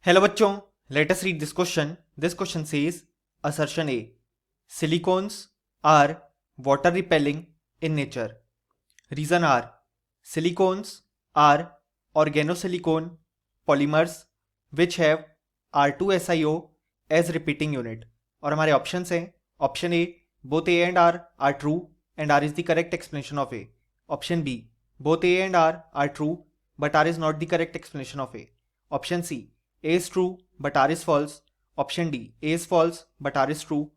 Hello बच्चों, let us read this question. This question says assertion A. Silicones are water repelling in nature. Reason are silicones are organosilicone polymers which have R2SiO as repeating unit. और हमारे options हैं option A both A and R are true and R is the correct explanation of A. Option B both A and R are true but R is not the correct explanation of A. Option C A is true but R is false. Option D A is false but R is true.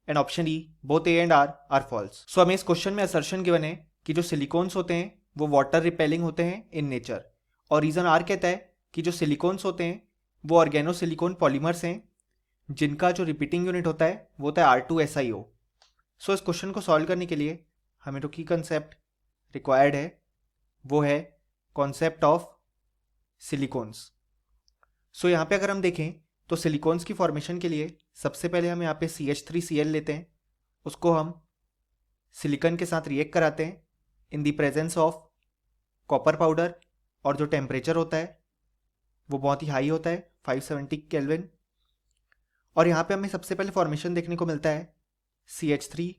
And option E both A and R false. So हमें इस question में assertion given है कि जो silicones होते हैं वो water repelling होते हैं इन नेचर. और रीजन आर कहता है कि जो सिलिकॉन्स होते हैं वो ऑर्गेनोसिलिकॉन पॉलीमर्स हैं जिनका जो रिपीटिंग यूनिट होता है वो होता है R2SiO. सो इस क्वेश्चन को सॉल्व करने के लिए हमें जो की कंसेप्ट रिक्वायर्ड है वो है कॉन्सेप्ट ऑफ सिलिकॉन्स. सो यहाँ पे अगर हम देखें तो सिलिकॉन्स की फॉर्मेशन के लिए सबसे पहले हम यहाँ पे CH3Cl लेते हैं, उसको हम सिलिकॉन के साथ रिएक्ट कराते हैं in the presence of copper powder. और जो टेम्परेचर होता है वो बहुत ही हाई होता है 570 केल्विन. और यहाँ पे हमें सबसे पहले फॉर्मेशन देखने को मिलता है CH3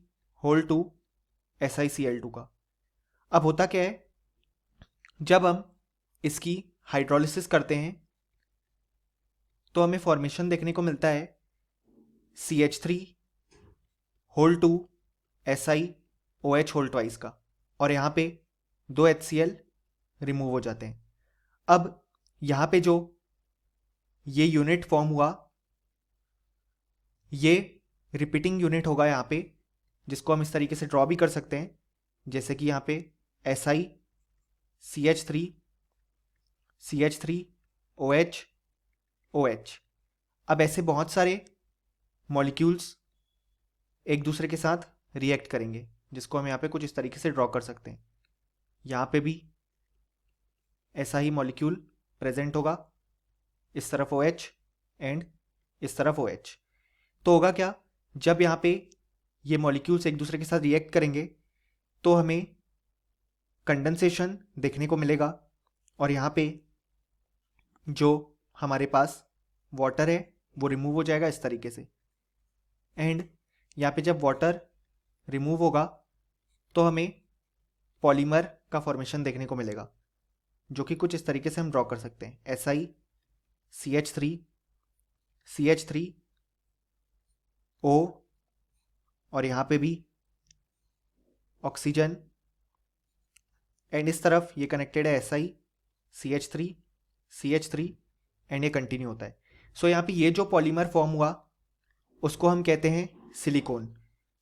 SiCl2 का. अब होता क्या है, जब हम इसकी हाइड्रोलिसिस करते हैं तो हमें फॉर्मेशन देखने को मिलता है CH3 SiOH का. और यहाँ पे 2 HCl रिमूव हो जाते हैं. अब यहाँ पे जो ये यूनिट फॉर्म हुआ ये रिपीटिंग यूनिट होगा यहाँ पे, जिसको हम इस तरीके से ड्रॉ भी कर सकते हैं जैसे कि यहाँ पे CH3OH. अब ऐसे बहुत सारे मॉलिक्यूल्स एक दूसरे के साथ रिएक्ट करेंगे जिसको हम यहाँ पे कुछ इस तरीके से ड्रॉ कर सकते हैं. यहाँ पे भी ऐसा ही मॉलिक्यूल प्रेजेंट होगा, इस तरफ OH एंड इस तरफ OH. तो होगा क्या, जब यहाँ पे ये मॉलिक्यूल्स एक दूसरे के साथ रिएक्ट करेंगे तो हमें कंडेंसेशन देखने को मिलेगा. और यहाँ पे जो हमारे पास वाटर है वो रिमूव हो जाएगा इस तरीके से. एंड यहाँ पे जब वाटर रिमूव होगा तो हमें पॉलीमर का फॉर्मेशन देखने को मिलेगा जो कि कुछ इस तरीके से हम ड्रॉ कर सकते हैं CH3O. और यहाँ पे भी ऑक्सीजन एंड इस तरफ ये कनेक्टेड है CH3 एंड ये कंटिन्यू होता है. सो यहाँ पे ये जो पॉलीमर फॉर्म हुआ उसको हम कहते हैं सिलिकॉन.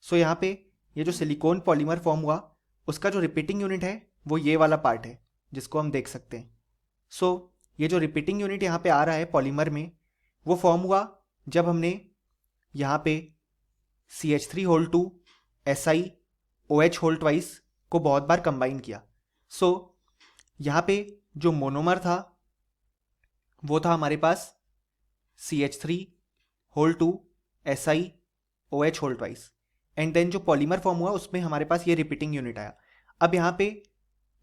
सो यहाँ पे ये जो सिलिकॉन पॉलीमर फॉर्म हुआ उसका जो रिपीटिंग यूनिट है वो ये वाला पार्ट है जिसको हम देख सकते हैं. सो ये जो रिपीटिंग यूनिट यहाँ पे आ रहा है पॉलीमर में वो फॉर्म हुआ जब हमने यहाँ पे CH3 SiOH को बहुत बार कंबाइन किया. सो यहाँ पे जो मोनोमर था वो था हमारे पास CH3 SiOH एंड देन जो पॉलीमर फॉर्म हुआ उसमें हमारे पास ये रिपीटिंग यूनिट आया. अब यहाँ पे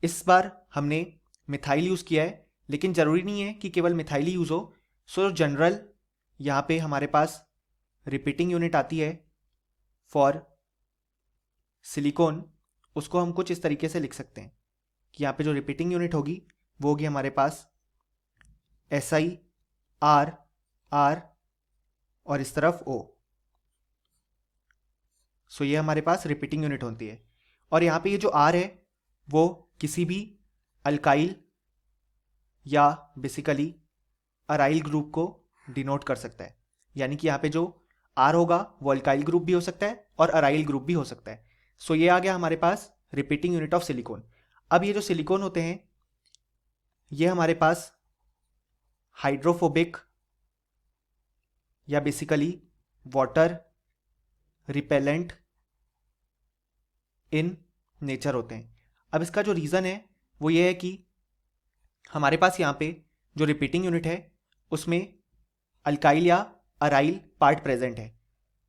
इस बार हमने मिथाइल यूज़ किया है, लेकिन ज़रूरी नहीं है कि केवल मिथाइल ही यूज़ हो. सो जनरल यहाँ पे हमारे पास रिपीटिंग यूनिट आती है फॉर सिलिकॉन, उसको हम कुछ इस तरीके से लिख सकते हैं कि यहाँ पे जो रिपीटिंग यूनिट होगी वो होगी हमारे पास SiR और इस तरफ O. सो ये हमारे पास रिपीटिंग यूनिट होती है. और यहाँ पे ये जो R है वो किसी भी अल्काइल या बेसिकली अराइल ग्रुप को डिनोट कर सकता है. यानी कि यहाँ पे जो R होगा वो अल्काइल ग्रुप भी हो सकता है और अराइल ग्रुप भी हो सकता है. सो ये आ गया हमारे पास रिपीटिंग यूनिट ऑफ सिलिकॉन. अब ये जो सिलिकॉन होते हैं ये हमारे पास हाइड्रोफोबिक या बेसिकली वाटर रिपेलेंट इन नेचर होते हैं. अब इसका जो रीज़न है वो ये है कि हमारे पास यहाँ पे जो रिपीटिंग यूनिट है उसमें अल्काइल या अराइल पार्ट प्रेजेंट है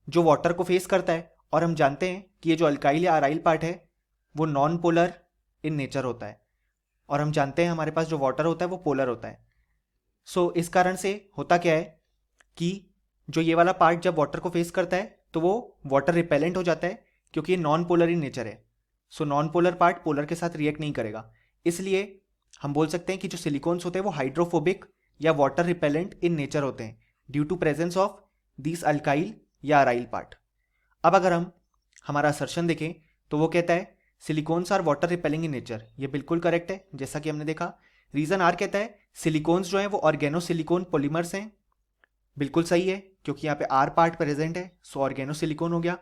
जो वाटर को फेस करता है. और हम जानते हैं कि ये जो अल्काइल या अराइल पार्ट है वो नॉन पोलर इन नेचर होता है. और हम जानते हैं हमारे पास जो वाटर होता है वो पोलर होता है. सो इस कारण से होता क्या है कि जो ये वाला पार्ट जब वाटर को फेस करता है तो वो वाटर रिपेलेंट हो जाता है, क्योंकि ये नॉन पोलर इन नेचर है। So non polar part polar के साथ रिएक्ट नहीं करेगा। इसलिए हम बोल सकते हैं कि जो सिलिकॉन्स होते हैं वो हाइड्रोफोबिक या वाटर रिपेलेंट इन नेचर होते हैं due to presence of this alkyl या अराइल पार्ट। अब अगर हम हमारा असर्शन देखें तो वो कहता है silicones are water repelling in nature. ये बिल्कुल करेक्ट है, जैसा कि हमने देखा। रीजन आर कहता है सिलिकॉन्स जो है वो ऑर्गेनोसिलिकॉन पॉलीमर्स हैं। बिल्कुल सही है, क्योंकि यहाँ पे आर पार्ट प्रेजेंट है, सो ऑर्गेनोसिलिकॉन हो गया।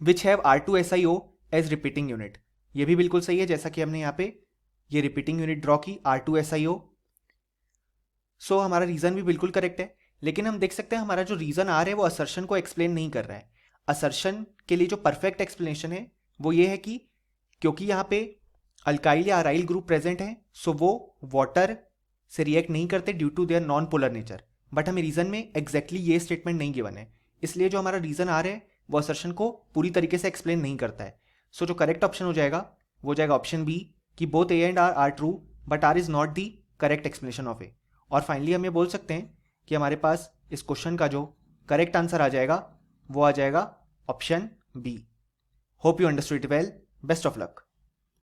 Which have R2SiO as repeating unit. ये भी बिल्कुल सही है, जैसा कि हमने यहाँ पे ये रिपीटिंग यूनिट ड्रॉ की R2SiO। सो हमारा रीजन भी बिल्कुल करेक्ट है। लेकिन हम देख सकते हैं हमारा जो रीजन आर है वो असर्शन को एक्सप्लेन नहीं कर रहा है। असर्शन के लिए जो परफेक्ट एक्सप्लेनेशन है वो ये है कि क्योंकि यहाँ पे अल्काइल या अराइल ग्रुप प्रेजेंट है, सो वो वाटर से रिएक्ट नहीं करते due to their non polar nature. But हमें रीजन में एग्जैक्टली ये स्टेटमेंट नहीं गिवन है, इसलिए जो हमारा रीजन आर है वो असर्शन को पूरी तरीके से एक्सप्लेन नहीं करता है। सो जो करेक्ट ऑप्शन हो जाएगा वो जाएगा ऑप्शन बी, कि both A and R are true but R is not the correct explanation of A. और फाइनली हम ये बोल सकते हैं कि हमारे पास इस क्वेश्चन का जो करेक्ट आंसर आ जाएगा वो आ जाएगा option B. Hope you understood it well. Best of luck.